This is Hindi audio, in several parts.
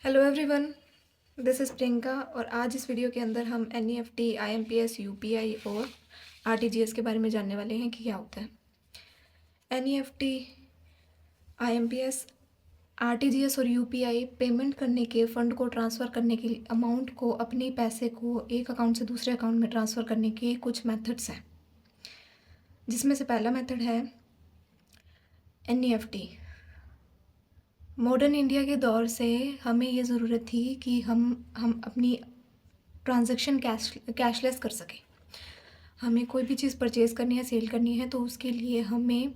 Hello everyone, this is Priyanka और आज इस वीडियो के अंदर हम एनईएफटी, आईएमपीएस, यूपीआई और आरटीजीएस के बारे में जानने वाले हैं कि क्या होता है। एनईएफटी, आईएमपीएस, आरटीजीएस और यूपीआई पेमेंट करने के फ़ंड को ट्रांसफ़र करने के लिए अमाउंट को अपने पैसे को एक अकाउंट से दूसरे अकाउंट में ट्रांसफ़र करने के कुछ मेथड्स हैं, जिसमें से पहला मेथड है एनईएफटी। मॉडर्न इंडिया के दौर से हमें ये ज़रूरत थी कि हम अपनी ट्रांजैक्शन कैशलेस कर सकें। हमें कोई भी चीज़ परचेज़ करनी है, सेल करनी है, तो उसके लिए हमें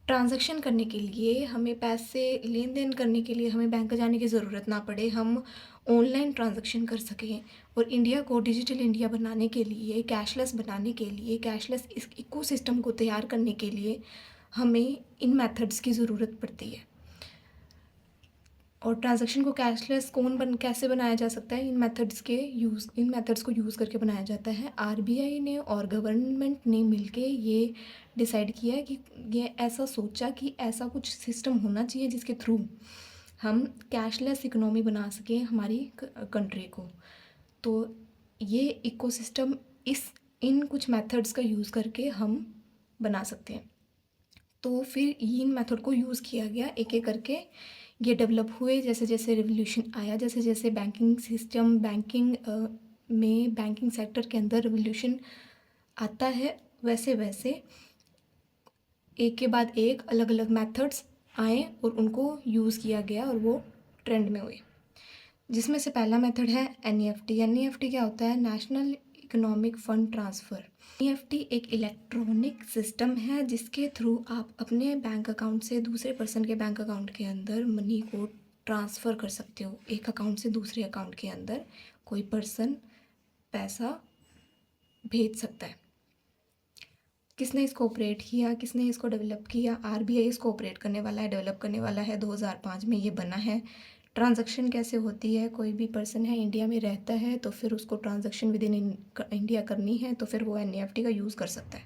ट्रांजैक्शन करने के लिए, हमें पैसे लेन देन करने के लिए हमें बैंक जाने की ज़रूरत ना पड़े, हम ऑनलाइन ट्रांजैक्शन कर सकें। और इंडिया को डिजिटल इंडिया बनाने के लिए, कैशलेस बनाने के लिए, कैशलेस इस इकोसिस्टम को तैयार करने के लिए हमें इन मेथड्स की ज़रूरत पड़ती है। और ट्रांजैक्शन को कैशलेस कैसे बनाया जा सकता है, इन मेथड्स को यूज़ करके बनाया जाता है। आरबीआई ने और गवर्नमेंट ने मिलके ये डिसाइड किया है कि ये ऐसा सोचा कि ऐसा कुछ सिस्टम होना चाहिए जिसके थ्रू हम कैशलेस इकोनॉमी बना सकें हमारी कंट्री को। तो ये इकोसिस्टम इस इन कुछ मेथड्स का यूज़ करके हम बना सकते हैं। तो फिर इन मेथड को यूज़ किया गया एक एक करके। ये डेवलप हुए जैसे जैसे रिवोल्यूशन आया, जैसे जैसे बैंकिंग सिस्टम, बैंकिंग सेक्टर के अंदर रिवोल्यूशन आता है, वैसे वैसे एक के बाद एक अलग अलग मेथड्स आए और उनको यूज़ किया गया और वो ट्रेंड में हुए। जिसमें से पहला मेथड है एनईएफटी। एनईएफटी क्या होता है? National economic fund transfer. NEFT एक इलेक्ट्रॉनिक सिस्टम है जिसके थ्रू आप अपने बैंक अकाउंट से दूसरे पर्सन के बैंक अकाउंट के अंदर मनी को ट्रांसफ़र कर सकते हो। एक अकाउंट से दूसरे अकाउंट के अंदर कोई पर्सन पैसा भेज सकता है। किसने इसको ऑपरेट किया, किसने इसको डेवलप किया? आरबीआई इसको ऑपरेट करने वाला है, डेवलप करने वाला है। 2005 में ये बना है। ट्रांजैक्शन कैसे होती है? कोई भी पर्सन है, इंडिया में रहता है, तो फिर उसको ट्रांजैक्शन विद इन इंडिया करनी है, तो फिर वो एनईएफटी का यूज़ कर सकता है।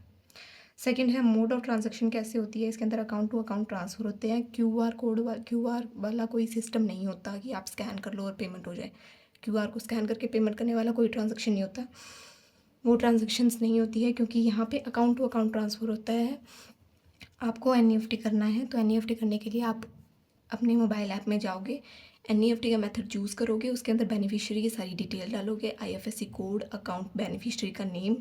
सेकंड है मोड ऑफ ट्रांजैक्शन कैसे होती है? इसके अंदर अकाउंट टू अकाउंट ट्रांसफ़र होते हैं। क्यूआर वाला कोई सिस्टम नहीं होता कि आप स्कैन कर लो और पेमेंट हो जाए। क्यूआर को स्कैन करके पेमेंट करने वाला कोई ट्रांजैक्शन नहीं होता, वो ट्रांजैक्शंस नहीं होती है, क्योंकि यहाँ पे अकाउंट टू अकाउंट ट्रांसफ़र होता है। आपको एनईएफटी करना है तो एनईएफटी करने के लिए आप अपने मोबाइल ऐप में जाओगे, एनईएफटी का मेथड चूज़ करोगे, उसके अंदर बेनिफिशियरी की सारी डिटेल डालोगे, आईएफएससी कोड, अकाउंट बेनिफिशियरी का नेम,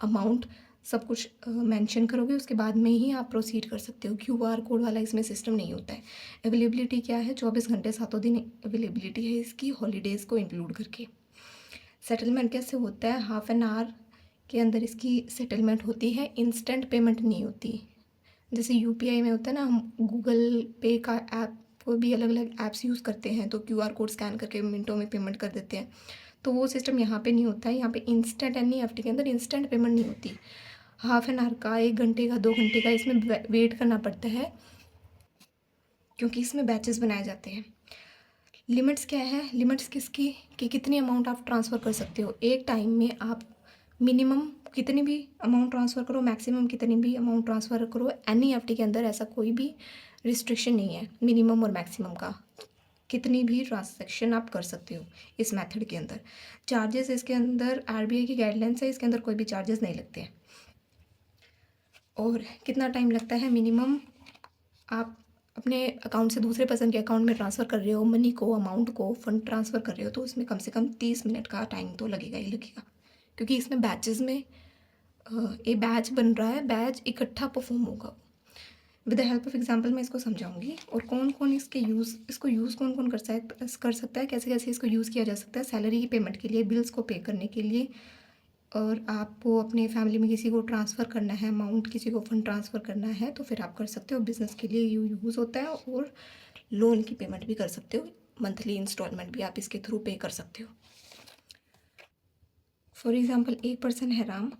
अमाउंट, सब कुछ मेंशन करोगे। उसके बाद में ही आप प्रोसीड कर सकते हो। क्यूआर कोड वाला इसमें सिस्टम नहीं होता है। अवेलेबिलिटी क्या है? 24 घंटे 7 दिन अवेलेबिलिटी है इसकी, हॉलीडेज़ को इंक्लूड करके। सेटलमेंट कैसे होता है? हाफ एन आवर के अंदर इसकी सेटलमेंट होती है, इंस्टेंट पेमेंट नहीं होती। जैसे यूपीआई में होता है ना, हम गूगल पे का ऐप को भी अलग अलग ऐप्स यूज़ करते हैं, तो क्यूआर कोड स्कैन करके मिनटों में पेमेंट कर देते हैं। तो वो सिस्टम यहाँ पे नहीं होता है। यहाँ पे इंस्टेंट एनईएफटी के अंदर इंस्टेंट पेमेंट नहीं होती। हाफ एन आवर का, 1 घंटे का, 2 घंटे का इसमें वेट करना पड़ता है, क्योंकि इसमें बैचेस बनाए जाते हैं। लिमिट्स क्या है? लिमिट्स किसकी कि कितनी अमाउंट आप ट्रांसफ़र कर सकते हो एक टाइम में। आप मिनिमम कितनी भी अमाउंट ट्रांसफ़र करो, मैक्सिमम कितनी भी अमाउंट ट्रांसफ़र करो। एनईएफटी के अंदर ऐसा कोई भी रिस्ट्रिक्शन नहीं है मिनिमम और मैक्सिमम का। कितनी भी ट्रांजैक्शन आप कर सकते हो इस मेथड के अंदर। चार्जेस इसके अंदर आरबीआई की गाइडलाइंस है, इसके अंदर कोई भी चार्जेस नहीं लगते हैं। और कितना टाइम लगता है? मिनिमम आप अपने अकाउंट से दूसरे पर्सन के अकाउंट में ट्रांसफ़र कर रहे हो मनी को, अमाउंट को, फंड ट्रांसफ़र कर रहे हो, तो उसमें कम से कम 30 मिनट का टाइम तो लगेगा ही लगेगा, क्योंकि इसमें बैचेस में एक बैच बन रहा है, बैच इकट्ठा परफॉर्म होगा। With the help of example मैं इसको समझाऊंगी और कौन कौन इसको यूज़ कौन कौन कर सकता है, कैसे कैसे इसको यूज़ किया जा सकता है। सैलरी की पेमेंट के लिए, बिल्स को पे करने के लिए, और आपको अपने फैमिली में किसी को ट्रांसफ़र करना है अमाउंट, किसी को फंड ट्रांसफ़र करना है, तो फिर आप कर सकते हो। बिज़नेस के लिए यूज़ होता है, और लोन की पेमेंट भी कर सकते हो, मंथली इंस्टॉलमेंट भी आप इसके थ्रू पे कर सकते हो। फॉर एग्ज़ाम्पल, एक पर्सन है राम,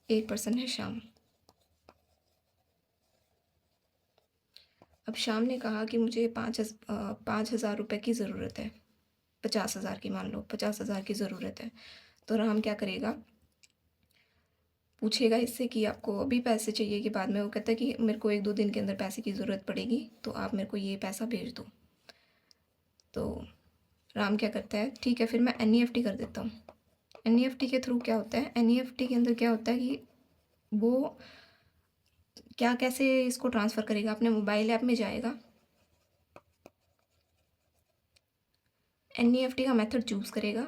एक पर्सन है श्याम। अब श्याम ने कहा कि मुझे 5,000 रुपये की ज़रूरत है, 50,000 की, मान लो 50,000 की ज़रूरत है। तो राम क्या करेगा? पूछेगा इससे कि आपको अभी पैसे चाहिए कि बाद में। वो कहता है कि मेरे को 1-2 दिन के अंदर पैसे की ज़रूरत पड़ेगी, तो आप मेरे को ये पैसा भेज दो। तो राम क्या करता है, ठीक है फिर मैं NEFT कर देता हूँ। NEFT के थ्रू क्या होता है, NEFT के अंदर क्या होता है कि वो क्या कैसे इसको ट्रांसफ़र करेगा, अपने मोबाइल ऐप में जाएगा, NEFT का मेथड चूज़ करेगा,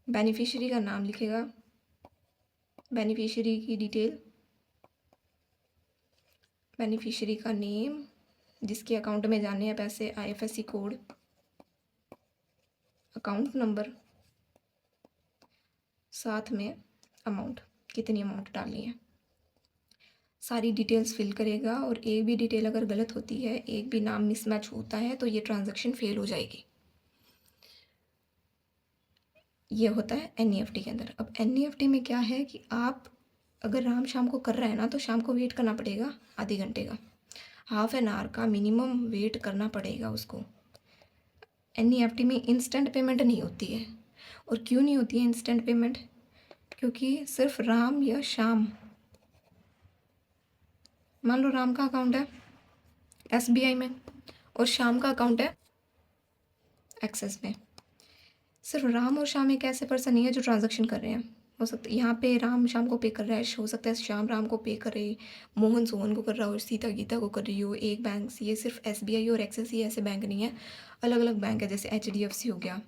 बेनिफिशियरी का नाम लिखेगा, बेनिफिशियरी की डिटेल, बेनिफिशियरी का नेम, जिसके अकाउंट में जाने हैं पैसे, IFSC कोड, अकाउंट नंबर, साथ में अमाउंट, कितनी अमाउंट डालनी है, सारी डिटेल्स फिल करेगा। और एक भी डिटेल अगर गलत होती है, एक भी नाम मिसमैच होता है, तो ये ट्रांजैक्शन फेल हो जाएगी। ये होता है NEFT के अंदर। अब NEFT में क्या है कि आप अगर राम शाम को कर रहे हैं ना, तो शाम को वेट करना पड़ेगा आधे घंटे का, हाफ एन आवर का मिनिमम वेट करना पड़ेगा उसको। NEFT में इंस्टेंट पेमेंट नहीं होती है। और क्यों नहीं होती है इंस्टेंट पेमेंट, क्योंकि सिर्फ राम या शाम, मान लो राम का अकाउंट है SBI में और शाम का अकाउंट है एक्सिस में, सिर्फ राम और शाम एक ऐसे पर्सन नहीं है जो ट्रांजैक्शन कर रहे हैं। हो सकता है यहाँ पे राम शाम को पे कर रहा है, हो सकता है शाम राम को पे करे, मोहन सोहन को कर रहा हो, सीता गीता को कर रही हो। एक बैंक, ये सिर्फ SBI और एक्सिस ही ऐसे बैंक नहीं है, अलग अलग बैंक है। जैसे HDFC हो गया,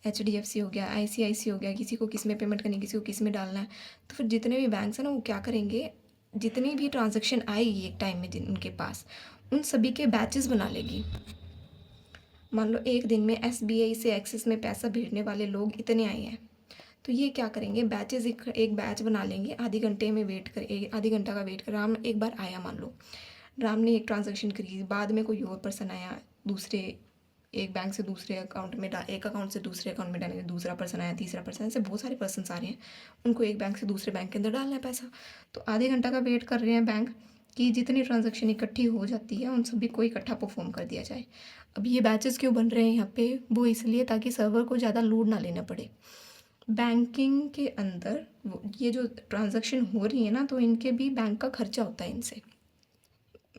ICICI हो गया, किसी को किस में पेमेंट करनी, किसी को किस में डालना है। तो फिर जितने भी बैंक्स हैं ना, वो क्या करेंगे, जितनी भी ट्रांजैक्शन आएगी एक टाइम में उनके पास, उन सभी के बैचेस बना लेगी। मान लो एक दिन में SBI से एक्सिस में पैसा भेजने वाले लोग इतने आए हैं, तो ये क्या करेंगे, बैचेस एक बैच बना लेंगे, आधे घंटे में वेट कर, आधे घंटा का वेट कर। राम एक बार आया, मान लो राम ने एक ट्रांजैक्शन करी, बाद में कोई और पर्सन आया, दूसरे एक बैंक से दूसरे अकाउंट में एक अकाउंट से दूसरे अकाउंट में डालेंगे, दूसरा पर्सन आया, तीसरा पर्सन, ऐसे बहुत सारे पर्सन आ रहे हैं, उनको एक बैंक से दूसरे बैंक के अंदर डालना है पैसा। तो आधे घंटा का वेट कर रहे हैं बैंक कि जितनी ट्रांजैक्शन इकट्ठी हो जाती है उन सभी को इकट्ठा परफॉर्म कर दिया जाए। अब ये बैचेस क्यों बन रहे हैं यहाँ पे, वो इसलिए ताकि सर्वर को ज़्यादा लोड ना लेना पड़े। बैंकिंग के अंदर ये जो ट्रांजैक्शन हो रही है ना, तो इनके भी बैंक का खर्चा होता है, इनसे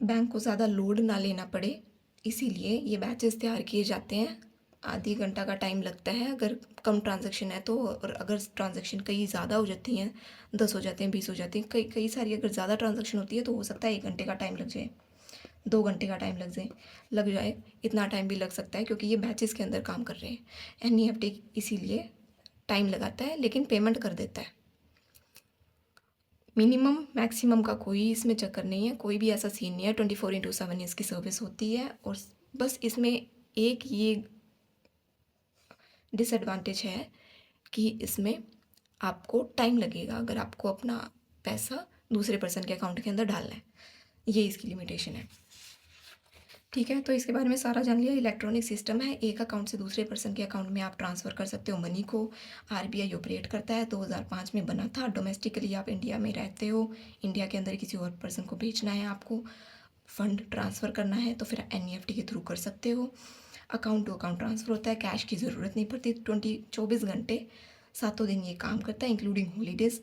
बैंक को ज़्यादा लोड ना लेना पड़े, इसीलिए ये बैचेस तैयार किए जाते हैं। आधी घंटा का टाइम लगता है अगर कम ट्रांजैक्शन है तो, और अगर ट्रांजैक्शन कई ज़्यादा हो जाती हैं, 10 हो जाते हैं, 20 हो जाती हैं, कई सारी अगर ज़्यादा ट्रांजैक्शन होती है, तो हो सकता है 1 घंटे का टाइम लग जाए, 2 घंटे का टाइम लग जाए, इतना टाइम भी लग सकता है, क्योंकि ये बैचेस के अंदर काम कर रहे हैं। NEFT इसीलिए टाइम लगाता है, लेकिन पेमेंट कर देता है। मिनिमम मैक्सिमम का कोई इसमें चक्कर नहीं है, कोई भी ऐसा सीन नहीं है, 24/7 इसकी सर्विस होती है। और बस इसमें एक ये डिसएडवांटेज है कि इसमें आपको टाइम लगेगा अगर आपको अपना पैसा दूसरे पर्सन के अकाउंट के अंदर डालना है, ये इसकी लिमिटेशन है। ठीक है, तो इसके बारे में सारा जान लिया। इलेक्ट्रॉनिक सिस्टम है, एक अकाउंट से दूसरे पर्सन के अकाउंट में आप ट्रांसफ़र कर सकते हो मनी को। RBI ऑपरेट करता है, 2005 में बना था। डोमेस्टिकली आप इंडिया में रहते हो, इंडिया के अंदर किसी और पर्सन को भेजना है, आपको फ़ंड ट्रांसफ़र करना है, तो फिर NEFT के थ्रू कर सकते हो। अकाउंट टू अकाउंट ट्रांसफ़र होता है, कैश की ज़रूरत नहीं पड़ती। 24 घंटे 7 दिन ये काम करता है, इंक्लूडिंग हॉलीडेज़।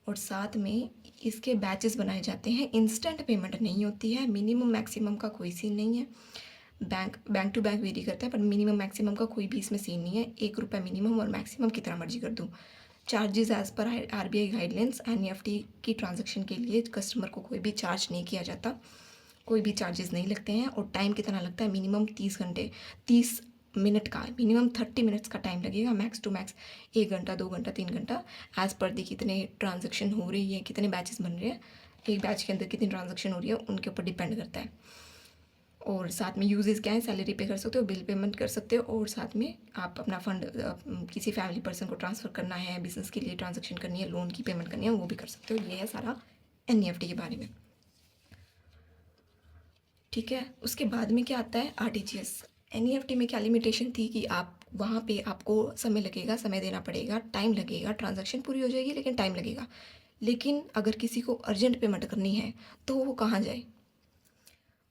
और साथ में इसके बैचेस बनाए जाते हैं, इंस्टेंट पेमेंट नहीं होती है, मिनिमम मैक्सिमम का कोई सीन नहीं है। बैंक टू बैंक वेरी करता है, पर मिनिमम मैक्सिमम का कोई भी इसमें सीन नहीं है। 1 रुपये मिनिमम और मैक्सिमम कितना मर्जी कर दूँ। Charges as per RBI guidelines, NEFT की ट्रांजैक्शन के लिए कस्टमर को कोई भी चार्ज नहीं किया जाता, कोई भी चार्जेस नहीं लगते हैं। और टाइम कितना लगता है, मिनिमम 30 मिनट का, मिनिमम 30 मिनट्स का टाइम लगेगा, मैक्स टू मैक्स 1 घंटा, 2 घंटा, 3 घंटा, एज़ पर दी कितने ट्रांजैक्शन हो रही है, कितने बैचेस बन रहे हैं, एक बैच के अंदर कितनी ट्रांजैक्शन हो रही है, उनके ऊपर डिपेंड करता है। और साथ में यूजेस क्या है, सैलरी पे कर सकते हो, बिल पेमेंट कर सकते हो, और साथ में आप अपना फ़ंड किसी फैमिली पर्सन को ट्रांसफ़र करना है, बिजनेस के लिए ट्रांजैक्शन करनी है, लोन की पेमेंट करनी है, वो भी कर सकते हो। ये है सारा NEFT के बारे में। ठीक है, उसके बाद में क्या आता है, RTGS। NEFT में क्या लिमिटेशन थी कि आप वहाँ पे आपको समय लगेगा, समय देना पड़ेगा, टाइम लगेगा, ट्रांजैक्शन पूरी हो जाएगी लेकिन टाइम लगेगा। लेकिन अगर किसी को अर्जेंट पेमेंट करनी है तो वो कहाँ जाए,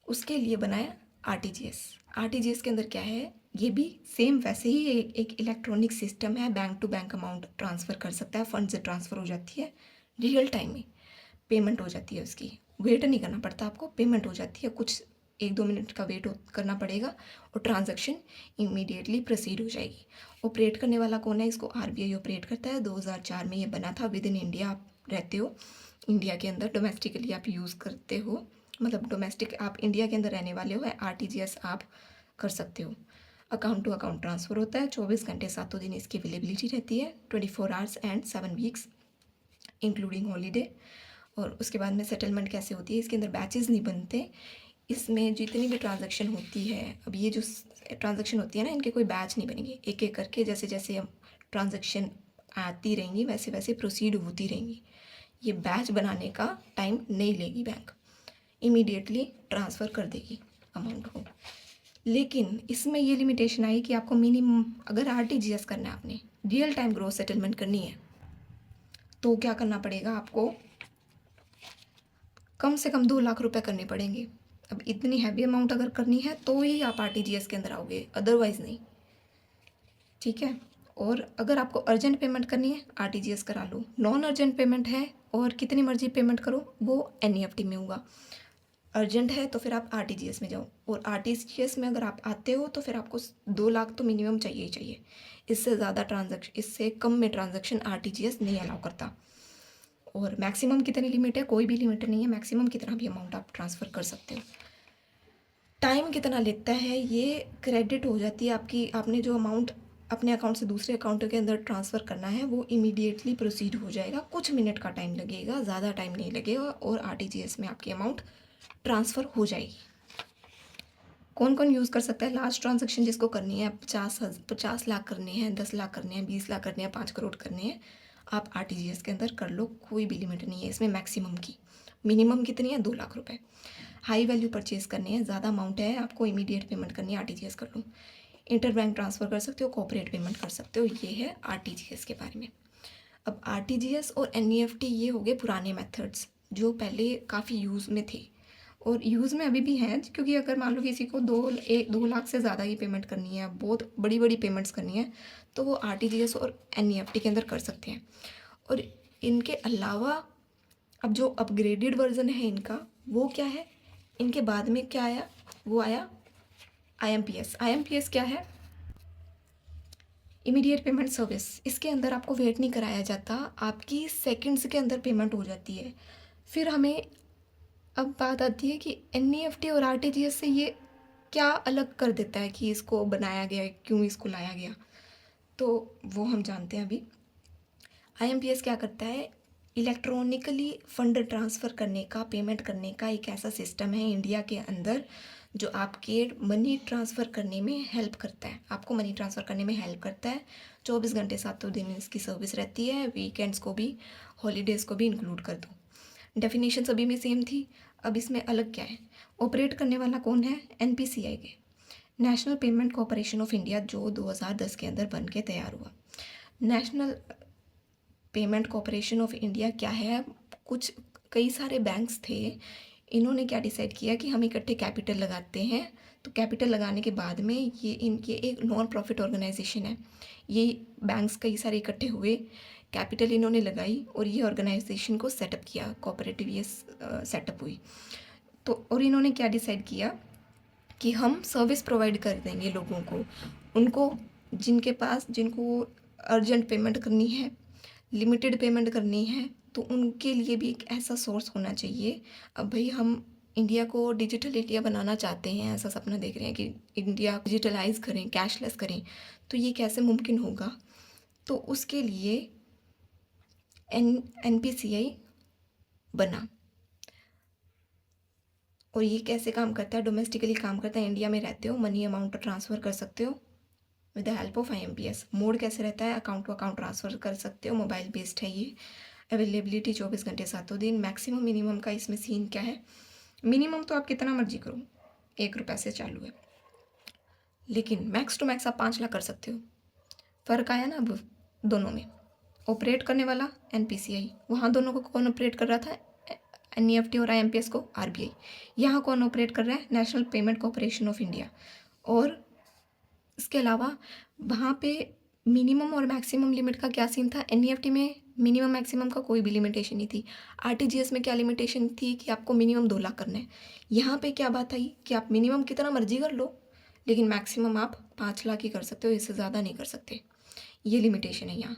उसके लिए बनाया RTGS। RTGS के अंदर क्या है, ये भी सेम वैसे ही एक इलेक्ट्रॉनिक सिस्टम है, bank to bank amount transfer कर सकता है, फंड से ट्रांसफ़र हो जाती है, रियल टाइम में पेमेंट हो जाती है उसकी, वेट नहीं करना पड़ता आपको, पेमेंट हो जाती है। कुछ 1-2 मिनट का वेट करना पड़ेगा और ट्रांजैक्शन इमीडिएटली प्रोसीड हो जाएगी। ऑपरेट करने वाला कौन है? इसको आरबीआई ऑपरेट करता है। 2004 में ये बना था। विद इन इंडिया आप रहते हो, इंडिया के अंदर डोमेस्टिकली आप यूज़ करते हो, मतलब डोमेस्टिक आप इंडिया के अंदर रहने वाले हो, आरटीजीएस आप कर सकते हो। अकाउंट टू अकाउंट ट्रांसफ़र होता है। 24 घंटे 7 दिन इसकी अवेलेबिलिटी रहती है, 24 hours and 7 weeks including holiday. और उसके बाद में सेटलमेंट कैसे होती है? इसके अंदर बैचेस नहीं बनते। इसमें जितनी भी ट्रांजैक्शन होती है, अब ये जो ट्रांजैक्शन होती है ना, इनके कोई बैच नहीं बनेंगे। एक एक करके जैसे जैसे हम ट्रांजैक्शन आती रहेंगी वैसे वैसे प्रोसीड होती रहेंगी। ये बैच बनाने का टाइम नहीं लेगी बैंक, इमीडिएटली ट्रांसफ़र कर देगी अमाउंट को। लेकिन इसमें ये लिमिटेशन आई कि आपको मिनिमम, अगर आरटीजीएस करना है, आपने रियल टाइम ग्रोस सेटलमेंट करनी है, तो क्या करना पड़ेगा आपको? कम से कम 2 लाख रुपए करने पड़ेंगे। अब इतनी हैवी अमाउंट अगर करनी है तो ही आप आरटीजीएस के अंदर आओगे, अदरवाइज़ नहीं। ठीक है। और अगर आपको अर्जेंट पेमेंट करनी है, आरटीजीएस करा लो। नॉन अर्जेंट पेमेंट है और कितनी मर्जी पेमेंट करो, वो एनईएफटी में होगा। अर्जेंट है तो फिर आप आरटीजीएस में जाओ, और आरटीजीएस में अगर आप आते हो तो फिर आपको 2 लाख तो मिनिमम चाहिए ही चाहिए। इससे ज़्यादा ट्रांजैक्शन, इससे कम में ट्रांजैक्शन आरटीजीएस नहीं अलाउ करता। और मैक्सिमम कितनी लिमिट है? कोई भी लिमिट नहीं है, मैक्सिमम कितना भी अमाउंट आप ट्रांसफ़र कर सकते हो। टाइम कितना लेता है? ये क्रेडिट हो जाती है आपकी, आपने जो अमाउंट अपने अकाउंट से दूसरे अकाउंट के अंदर ट्रांसफ़र करना है वो इमीडिएटली प्रोसीड हो जाएगा। कुछ मिनट का टाइम लगेगा, ज़्यादा टाइम नहीं लगेगा, और आरटीजीएस में आपकी अमाउंट ट्रांसफ़र हो जाएगी। कौन कौन यूज़ कर सकता है? लास्ट ट्रांजैक्शन जिसको करनी है, 50 लाख करने हैं, 10 लाख करने हैं, 20 लाख करने हैं, 5 करोड़ करने हैं, आप आरटीजीएस के अंदर कर लो। कोई भी लिमिट नहीं है इसमें मैक्सिमम की। मिनिमम कितनी है? 2 लाख रुपए। हाई वैल्यू परचेज़ करने हैं, ज़्यादा अमाउंट है, आपको इमीडिएट पेमेंट करनी है, आरटीजीएस कर लो। इंटर बैंक ट्रांसफ़र कर सकते हो, कॉर्पोरेट पेमेंट कर सकते हो। ये है आरटीजीएस के बारे में। अब आरटीजीएस और एनईएफटी ये हो गए पुराने मेथड्स जो पहले काफ़ी यूज़ में थे और यूज़ में अभी भी हैं, क्योंकि अगर मान लो किसी को 2 लाख से ज़्यादा ही पेमेंट करनी है, बहुत बड़ी बड़ी पेमेंट्स करनी है, तो वो आरटीजीएस और एनईएफटी के अंदर कर सकते हैं। और इनके अलावा अब जो अपग्रेडेड वर्जन है इनका, वो क्या है? इनके बाद में क्या आया? वो आया आईएमपीएस। आईएमपीएस क्या है? Immediate payment service. इसके अंदर आपको वेट नहीं कराया जाता, आपकी सेकंड्स के अंदर पेमेंट हो जाती है। फिर हमें अब बात आती है कि एनईएफटी और आरटीजीएस से ये क्या अलग कर देता है कि इसको बनाया गया है, क्यों इसको लाया गया, तो वो हम जानते हैं अभी। आईएमपीएस क्या करता है? इलेक्ट्रॉनिकली फ़ंड ट्रांसफ़र करने का, पेमेंट करने का एक ऐसा सिस्टम है इंडिया के अंदर जो आपके मनी ट्रांसफ़र करने में हेल्प करता है, आपको मनी ट्रांसफ़र करने में हेल्प करता है। 24 घंटे 7 दिन इसकी सर्विस रहती है, वीकेंड्स को भी, हॉलीडेज़ को भी इंक्लूड कर दो। डेफिनेशन सभी में सेम थी। अब इसमें अलग क्या है? ऑपरेट करने वाला कौन है? एनपीसीआई के, national payment corporation of India, जो 2010 के अंदर बन के तैयार हुआ। National payment corporation of India क्या है? कुछ कई सारे बैंक्स थे, इन्होंने क्या डिसाइड किया कि हम इकट्ठे कैपिटल लगाते हैं। तो कैपिटल लगाने के बाद में ये इनके एक नॉन प्रॉफिट ऑर्गेनाइजेशन है, ये बैंक्स कई सारे इकट्ठे हुए, कैपिटल इन्होंने लगाई और ये ऑर्गेनाइजेशन को सेटअप किया, कोऑपरेटिव ये सेटअप हुई। तो और इन्होंने क्या डिसाइड किया कि हम सर्विस प्रोवाइड कर देंगे लोगों को, उनको जिनको अर्जेंट पेमेंट करनी है, लिमिटेड पेमेंट करनी है, तो उनके लिए भी एक ऐसा सोर्स होना चाहिए। अब भाई हम इंडिया को डिजिटल इंडिया बनाना चाहते हैं, ऐसा सपना देख रहे हैं कि इंडिया डिजिटलाइज करें, कैशलेस करें, तो ये कैसे मुमकिन होगा? तो उसके लिए एनपीसीआई बना। और ये कैसे काम करता है? डोमेस्टिकली काम करता है, इंडिया में रहते हो, मनी अमाउंट ट्रांसफ़र कर सकते हो with the help of IMPS. Mode कैसे रहता है? अकाउंट टू अकाउंट ट्रांसफ़र कर सकते हो, मोबाइल बेस्ड है ये। अवेलेबिलिटी 24 घंटे 7 दिन। मैक्सिमम मिनिमम का इसमें सीन क्या है? मिनिमम तो आप कितना मर्जी करो, 1 रुपये से चालू है, लेकिन मैक्स टू मैक्स आप 5 लाख कर सकते हो। फ़र्क आया ना अब दोनों में? ऑपरेट करने वाला एनपीसीआई, वहाँ दोनों को कौन ऑपरेट कर रहा था? एनईएफटी और आईएमपीएस को आरबीआई। यहाँ कौन ऑपरेट कर रहा है? National payment corporation of India. और इसके अलावा वहाँ पे मिनिमम और मैक्सिमम लिमिट का क्या सीन था? एनईएफटी में मिनिमम मैक्सिमम का कोई भी लिमिटेशन नहीं थी। आरटीजीएस में क्या लिमिटेशन थी कि आपको मिनिमम 2 लाख करना है। यहाँ पे क्या बात आई कि आप मिनिमम कितना मर्जी कर लो, लेकिन मैक्सिमम आप 5 लाख ही कर सकते हो, इससे ज़्यादा नहीं कर सकते। ये लिमिटेशन है यहाँ।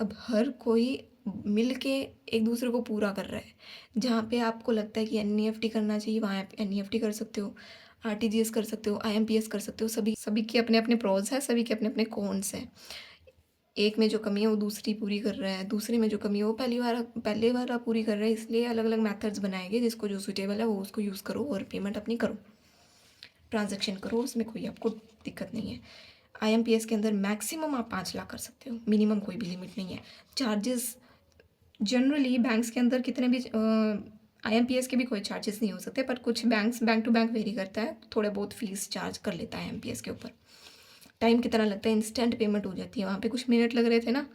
अब हर कोई मिल के एक दूसरे को पूरा कर रहा है। जहाँ पे आपको लगता है कि एनईएफटी करना चाहिए, वहाँ आप एनईएफटी कर सकते हो, आरटीजीएस कर सकते हो, आईएमपीएस कर सकते हो। सभी सभी के अपने अपने प्रोज हैं, सभी के अपने अपने कॉन्स हैं। एक में जो कमी है वो दूसरी पूरी कर रहा है, दूसरे में जो कमी है वो पहले वाला पूरी कर रहा है। इसलिए अलग अलग मेथड्स बनाए गए, जिसको जो सूटेबल है वो उसको यूज़ करो और पेमेंट अपनी करो, ट्रांजैक्शन करो, उसमें कोई आपको दिक्कत नहीं है। आईएमपीएस के अंदर मैक्सिमम आप 5 लाख कर सकते हो, मिनिमम कोई भी लिमिट नहीं है। चार्जेस जनरली बैंक्स के अंदर कितने भी आईएमपीएस के भी कोई चार्जेस नहीं हो सकते, पर कुछ banks bank to bank vary करता है, थोड़े बहुत फीस चार्ज कर लेता है आईएमपीएस के ऊपर। टाइम कितना लगता है, इंस्टेंट पेमेंट हो जाती है। वहाँ पे कुछ मिनट लग रहे थे ना,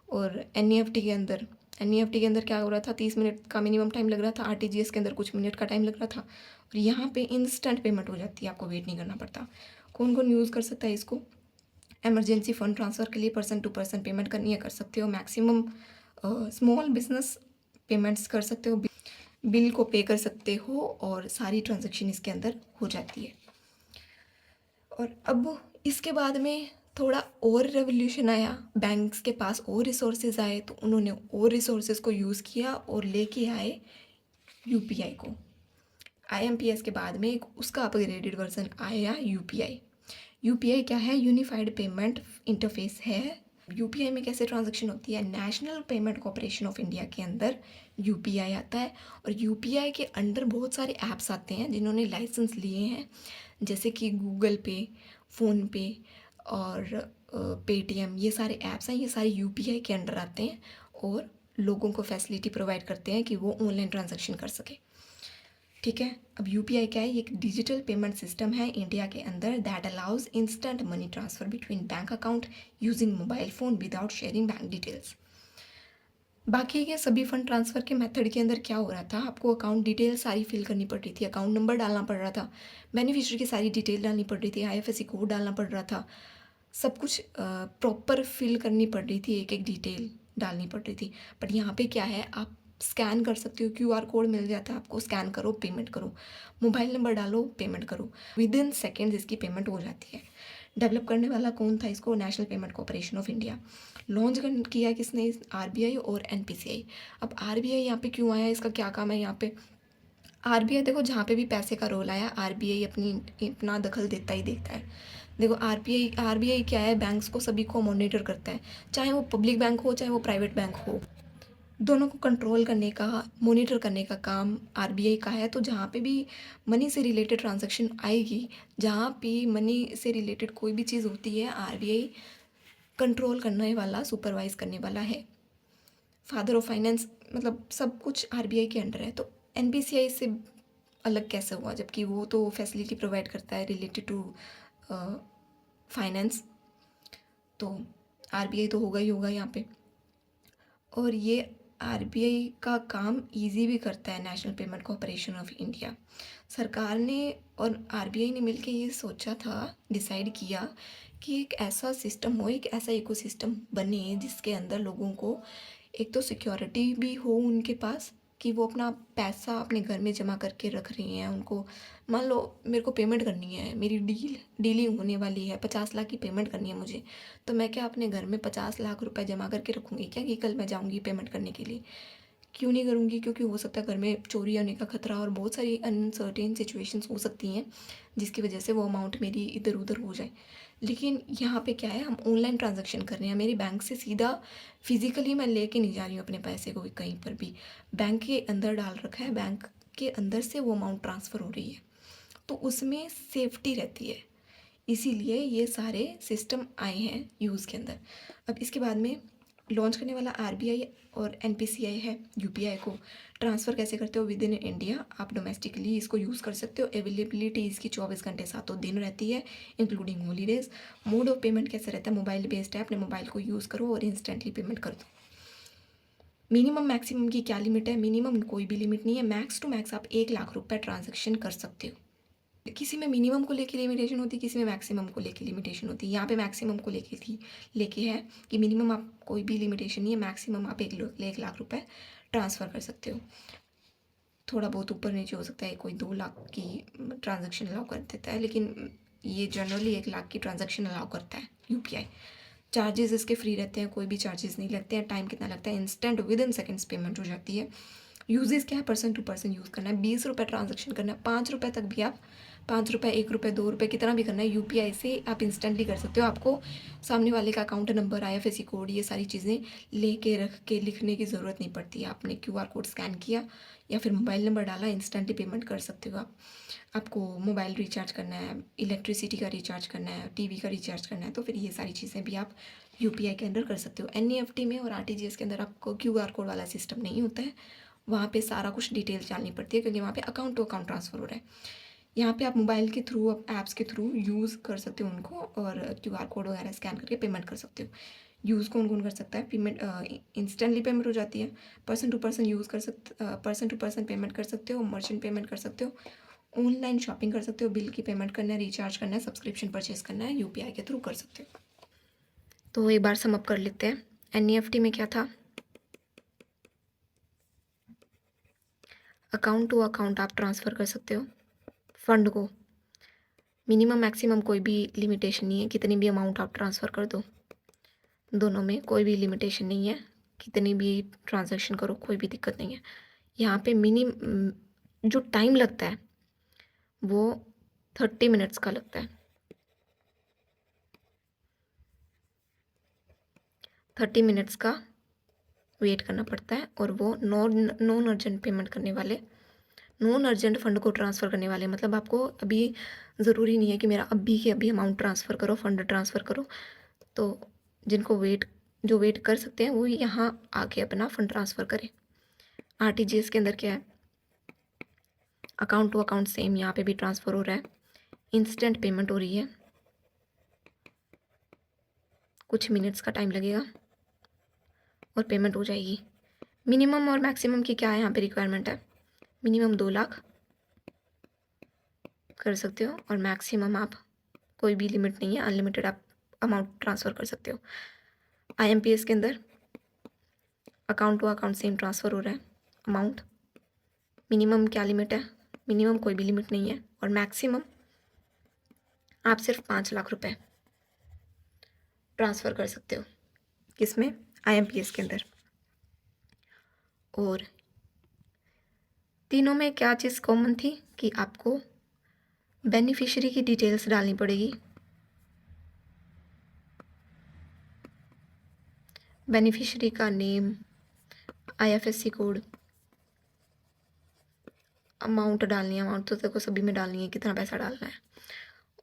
और एनईएफटी के अंदर क्या हो रहा था, 30 मिनट का मिनिमम टाइम लग रहा था, आरटीजीएस के अंदर कुछ मिनट का टाइम लग रहा था, और यहाँ पे इंस्टेंट पेमेंट हो जाती है, आपको वेट नहीं करना पड़ता। कौन कौन यूज़ कर सकता है इसको? इमरजेंसी फ़ंड ट्रांसफ़र के लिए पर्सन टू पर्सन पेमेंट करनी है, कर सकते हो। मैक्सिमम स्मॉल बिजनेस पेमेंट्स कर सकते हो, बिल को पे कर सकते हो, और सारी ट्रांजैक्शन इसके अंदर हो जाती है। और अब इसके बाद में थोड़ा और रेवोल्यूशन आया, बैंक्स के पास और रिसोर्सेज आए, तो उन्होंने और रिसोर्सेज को यूज़ किया और लेके आए यूपीआई को। आईएमपीएस के बाद में एक उसका अपग्रेडेड वर्जन आया यूपीआई। यूपीआई क्या है? यूनिफाइड पेमेंट इंटरफेस है। यूपीआई में कैसे ट्रांजैक्शन होती है? National payment corporation of India के अंदर यूपीआई आता है, और यूपीआई के अंडर बहुत सारे ऐप्स आते हैं जिन्होंने लाइसेंस लिए हैं, जैसे कि गूगल पे, फ़ोनपे और पेटीएम। ये सारे ऐप्स हैं, ये सारे यूपीआई के अंडर आते हैं और लोगों को फैसिलिटी प्रोवाइड करते हैं कि वो ऑनलाइन ट्रांजैक्शन कर सके। ठीक है। अब यूपीआई क्या है? ये एक डिजिटल पेमेंट सिस्टम है इंडिया के अंदर that allows instant money transfer between bank account using mobile phone without sharing bank details. बाकी के सभी फंड ट्रांसफ़र के मेथड के अंदर क्या हो रहा था, आपको अकाउंट डिटेल सारी फिल करनी पड़ रही थी, अकाउंट नंबर डालना पड़ रहा था, बेनिफिशियरी की सारी डिटेल डालनी पड़ रही थी, आईएफएससी कोड डालना पड़ रहा था, सब कुछ प्रॉपर फिल करनी पड़ रही थी, एक एक डिटेल डालनी पड़ रही थी। बट यहाँ पे क्या है, आप स्कैन कर सकते हो, क्यूआर कोड मिल जाता है आपको, स्कैन करो पेमेंट करो, मोबाइल नंबर डालो पेमेंट करो, विद इन सेकेंड्स इसकी पेमेंट हो जाती है। डेवलप करने वाला कौन था इसको? National payment corporation of India. Launch किया किसने? आरबीआई और एनपीसीआई। अब आरबीआई यहाँ पे क्यों आया, इसका क्या काम है यहाँ पे? आरबीआई देखो, जहाँ पे भी पैसे का रोल आया, आरबीआई अपना दखल देता ही देता है। देखो आरबीआई क्या है, बैंक्स को सभी को मॉनिटर करता है, चाहे वो पब्लिक बैंक हो चाहे वो प्राइवेट बैंक हो, दोनों को कंट्रोल करने का, मॉनिटर करने का काम आरबीआई का है। तो जहाँ पे भी मनी से रिलेटेड ट्रांजैक्शन आएगी, जहाँ भी मनी से रिलेटेड कोई भी चीज़ होती है, आरबीआई कंट्रोल करने वाला, सुपरवाइज करने वाला है। फादर ऑफ फाइनेंस, मतलब सब कुछ आरबीआई के अंडर है। तो एनपीसीआई से अलग कैसे हुआ, जबकि वो तो फैसिलिटी प्रोवाइड करता है रिलेटेड टू फाइनेंस? तो आरबीआई तो होगा ही होगा यहाँ पे। और ये आरबीआई का काम इजी भी करता है, national payment corporation of India. सरकार ने और आरबीआई ने मिलकर ये सोचा था, डिसाइड किया कि एक ऐसा सिस्टम हो, एक ऐसा इकोसिस्टम बने जिसके अंदर लोगों को एक तो सिक्योरिटी भी हो उनके पास, कि वो अपना पैसा अपने घर में जमा करके रख रही हैं। उनको मान लो मेरे को पेमेंट करनी है, मेरी डीलिंग होने वाली है, 50 लाख की पेमेंट करनी है मुझे, तो मैं क्या अपने घर में 50 लाख रुपए जमा करके रखूँगी क्या कि कल मैं जाऊँगी पेमेंट करने के लिए? क्यों नहीं करूँगी? क्योंकि हो सकता है घर में चोरी होने का खतरा और बहुत सारी अनसर्टेन सिचुएशंस हो सकती हैं, जिसकी वजह से वो अमाउंट मेरी इधर उधर हो जाए। लेकिन यहाँ पे क्या है, हम ऑनलाइन ट्रांजैक्शन कर रहे हैं, मेरी बैंक से सीधा फिजिकली मैं लेके नहीं जा रही हूँ अपने पैसे को कहीं पर भी, बैंक के अंदर डाल रखा है, बैंक के अंदर से वो अमाउंट ट्रांसफ़र हो रही है, तो उसमें सेफ्टी रहती है। इसीलिए ये सारे सिस्टम आए हैं यूज़ के अंदर। अब इसके बाद में लॉन्च करने वाला आरबीआई और एनपीसीआई है। यूपीआई को ट्रांसफ़र कैसे करते हो विद इन इंडिया, आप डोमेस्टिकली इसको यूज़ कर सकते हो। अवेलेबिलिटी इसकी 24 घंटे 7 दिन रहती है, including holidays. Mode of payment कैसे रहता है? मोबाइल बेस्ड है, अपने मोबाइल को यूज़ करो और इंस्टेंटली पेमेंट कर दो। मिनिमम मैक्सिमम की क्या लिमिट है? मिनिमम कोई भी लिमिट नहीं है, मैक्स टू मैक्स आप 1 लाख रुपये ट्रांजेक्शन कर सकते हो। किसी में मिनिमम को लेके लिमिटेशन होती है, किसी में मैक्सिमम को लेके लिमिटेशन होती है। यहाँ पे मैक्सिमम को लेके है कि मिनिमम आप कोई भी लिमिटेशन नहीं है, मैक्सिमम आप 1 लाख रुपए ट्रांसफ़र कर सकते हो। थोड़ा बहुत ऊपर नीचे हो सकता है, कोई 2 लाख की ट्रांजैक्शन अलाउ कर देता है, लेकिन ये जनरली 1 लाख की ट्रांजैक्शन अलाउ करता है यूपीआई। चार्जेस इसके फ्री रहते हैं, कोई भी चार्जेस नहीं लगते हैं। टाइम कितना लगता है, instant with in seconds payment हो जाती है। यूजेस क्या है, पर्सन टू पर्सन यूज़ करना है। 20 रुपये ट्रांजेक्शन करना है, 5 रुपये तक भी आप 5 रुपये 1 रुपये 2 रुपये कितना भी करना है यूपीआई से आप इंस्टेंटली कर सकते हो। आपको सामने वाले का अकाउंट नंबर, आईएफएससी कोड, ये सारी चीज़ें लेके रख के लिखने की ज़रूरत नहीं पड़ती है। आपने क्यूआर कोड स्कैन किया या फिर मोबाइल नंबर डाला, इंस्टेंटली पेमेंट कर सकते हो आप। आपको मोबाइल रिचार्ज करना है, इलेक्ट्रिसिटी का रिचार्ज करना है, टीवी का रिचार्ज करना है, तो फिर ये सारी चीज़ें भी आप यूपीआई के अंदर कर सकते हो। एनईएफटी में और आरटीजीएस के अंदर आपको क्यूआर कोड वाला सिस्टम नहीं होता है। वहाँ पे सारा कुछ डिटेल्स डालनी पड़ती है, क्योंकि वहाँ पे अकाउंट टू अकाउंट ट्रांसफ़र हो रहा है। यहाँ पे आप मोबाइल के थ्रू, ऐप्स के थ्रू यूज़ कर सकते हो उनको, और क्यूआर कोड वगैरह स्कैन करके पेमेंट कर सकते हो। यूज़ कौन कौन कर सकता है, पेमेंट इंस्टेंटली पेमेंट हो जाती है। Person to person person to person payment कर सकते हो, मर्चेंट पेमेंट कर सकते हो, ऑनलाइन शॉपिंग कर सकते हो, बिल की पेमेंट करना है, रिचार्ज करना है, सब्सक्रिप्शन परचेज करना है, यूपीआई के थ्रू कर सकते हो। तो एक बार सम अप कर लेते हैं। एनईएफटी में क्या था, अकाउंट टू अकाउंट आप ट्रांसफ़र कर सकते हो फंड को। मिनिमम मैक्सिमम कोई भी लिमिटेशन नहीं है, कितनी भी अमाउंट आप ट्रांसफ़र कर दो, दोनों में कोई भी लिमिटेशन नहीं है, कितनी भी ट्रांजैक्शन करो कोई भी दिक्कत नहीं है। यहाँ पे जो टाइम लगता है वो 30 मिनट्स का लगता है। 30 मिनट्स का वेट करना पड़ता है, और वो नॉन अर्जेंट पेमेंट करने वाले, नॉन अर्जेंट फंड को ट्रांसफ़र करने वाले, मतलब आपको अभी ज़रूरी नहीं है कि मेरा अभी के अभी अमाउंट ट्रांसफ़र करो, फंड ट्रांसफ़र करो। तो जिनको जो वेट कर सकते हैं वो यहाँ आके अपना फंड ट्रांसफ़र करें। आरटीजीएस के अंदर क्या है, अकाउंट टू अकाउंट सेम यहाँ पे भी ट्रांसफ़र हो रहा है, इंस्टेंट पेमेंट हो रही है, कुछ मिनट्स का टाइम लगेगा और पेमेंट हो जाएगी। मिनिमम और मैक्सिमम की क्या है यहाँ पे रिक्वायरमेंट है, मिनिमम 2 लाख कर सकते हो, और मैक्सिमम आप कोई भी लिमिट नहीं है, अनलिमिटेड आप अमाउंट ट्रांसफ़र कर सकते हो। आईएमपीएस के अंदर account to account same transfer हो रहा है अमाउंट। मिनिमम क्या लिमिट है, मिनिमम कोई भी लिमिट नहीं है, और मैक्सिमम आप सिर्फ 5 लाख रुपए ट्रांसफ़र कर सकते हो। किसमें, आईएमपीएस के अंदर। और तीनों में क्या चीज़ कॉमन थी कि आपको बेनिफिशियरी की डिटेल्स डालनी पड़ेगी। बेनिफिशियरी का नेम, आईएफएससी कोड, अमाउंट डालनी है, अमाउंट तो देखो सभी में डालनी है, कितना पैसा डालना है,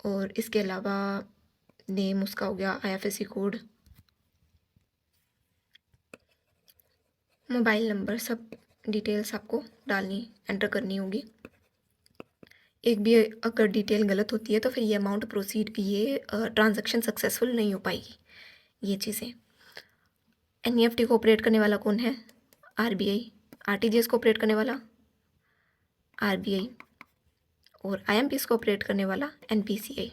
और इसके अलावा नेम उसका हो गया, आईएफएससी कोड, मोबाइल नंबर, सब डिटेल्स आपको डालनी, एंटर करनी होगी। एक भी अगर डिटेल गलत होती है तो फिर ये अमाउंट ये ट्रांजैक्शन सक्सेसफुल नहीं हो पाएगी। ये चीज़ें, एनईएफटी को ऑपरेट करने वाला कौन है, आरबीआई। आरटीजीएस को ऑपरेट करने वाला आरबीआई, और आईएमपीएस को ऑपरेट करने वाला एनपीसीआई।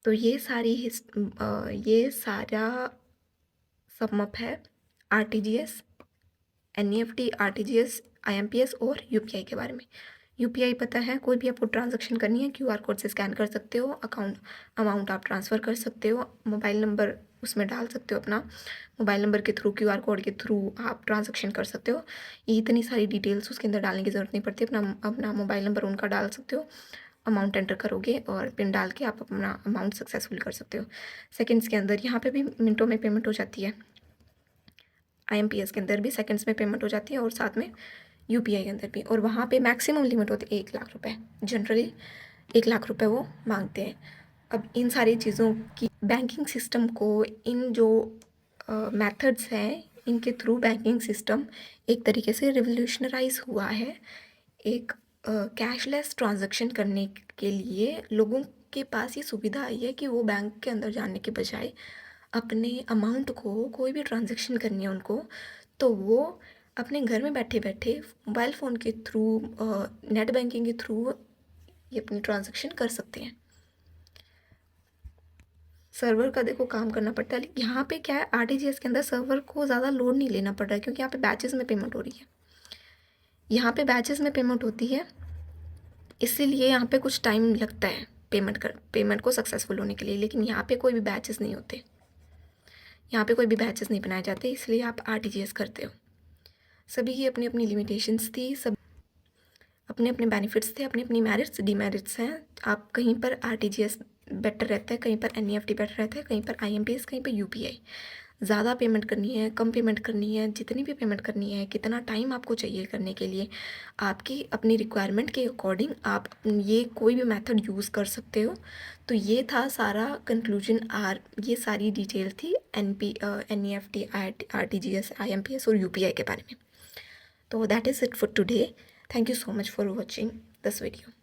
तो ये सारा समअप है आरटीजीएस, एनईएफटी, आरटीजीएस, आईएमपीएस और यूपीआई के बारे में। यूपीआई पता है, कोई भी आपको ट्रांजैक्शन करनी है क्यूआर कोड से स्कैन कर सकते हो, अमाउंट आप ट्रांसफ़र कर सकते हो, मोबाइल नंबर उसमें डाल सकते हो अपना, मोबाइल नंबर के थ्रू, क्यूआर कोड के थ्रू आप ट्रांजैक्शन कर सकते हो। ये इतनी सारी डिटेल्स उसके अंदर डालने की ज़रूरत नहीं पड़ती, अपना मोबाइल नंबर उनका डाल सकते हो, अमाउंट एंटर करोगे और पिन डाल के आप अपना अमाउंट सक्सेसफुल कर सकते हो सेकंड्स के अंदर। यहाँ पे भी मिनटों में पेमेंट हो जाती है, आईएमपीएस के अंदर भी सेकंड्स में पेमेंट हो जाती है, और साथ में यूपीआई के अंदर भी। और वहाँ पे मैक्सिमम लिमिट होती है 1 लाख रुपए, जनरली 1 लाख रुपए वो मांगते हैं। अब इन सारी चीज़ों की बैंकिंग सिस्टम को, इन जो मेथड्स हैं, इनके थ्रू बैंकिंग सिस्टम एक तरीके से रिवोल्यूशनराइज हुआ है। एक कैशलेस ट्रांजैक्शन करने के लिए लोगों के पास ये सुविधा आई है कि वो बैंक के अंदर जाने के बजाय अपने अमाउंट को, कोई भी ट्रांजैक्शन करनी है उनको, तो वो अपने घर में बैठे बैठे मोबाइल फ़ोन के थ्रू, नेट बैंकिंग के थ्रू ये अपनी ट्रांजैक्शन कर सकते हैं। सर्वर का देखो काम करना पड़ता है, लेकिन यहाँ पे क्या है, आरटीजीएस के अंदर सर्वर को ज़्यादा लोड नहीं लेना पड़ रहा है, क्योंकि यहाँ पे बैचेस में पेमेंट हो रही है। यहाँ पे बैचेस में पेमेंट होती है, इसीलिए यहाँ पे कुछ टाइम लगता है पेमेंट को सक्सेसफुल होने के लिए। लेकिन यहाँ पे कोई भी बैचेस नहीं होते, यहाँ पे कोई भी बैचेस नहीं बनाए जाते, इसलिए आप आरटीजीएस करते हो। सभी की अपनी अपनी लिमिटेशंस थी, सब अपने अपने बेनिफिट्स थे, अपनी अपनी मेरिट्स डिमेरिट्स हैं। आप कहीं पर आरटीजीएस बेटर रहता है, कहीं पर एनईएफटी बेटर रहता है, कहीं पर आईएमपीएस, कहीं पर यूपीआई। ज़्यादा पेमेंट करनी है, कम पेमेंट करनी है, जितनी भी पेमेंट करनी है, कितना टाइम आपको चाहिए करने के लिए, आपकी अपनी रिक्वायरमेंट के अकॉर्डिंग आप ये कोई भी मेथड यूज़ कर सकते हो। तो ये था सारा कंक्लूजन, ये सारी डिटेल थी एनईएफटी, आरटीजीएस, आईएमपीएस और यूपीआई के बारे में। तो that is it for today. Thank you so much for watching this video.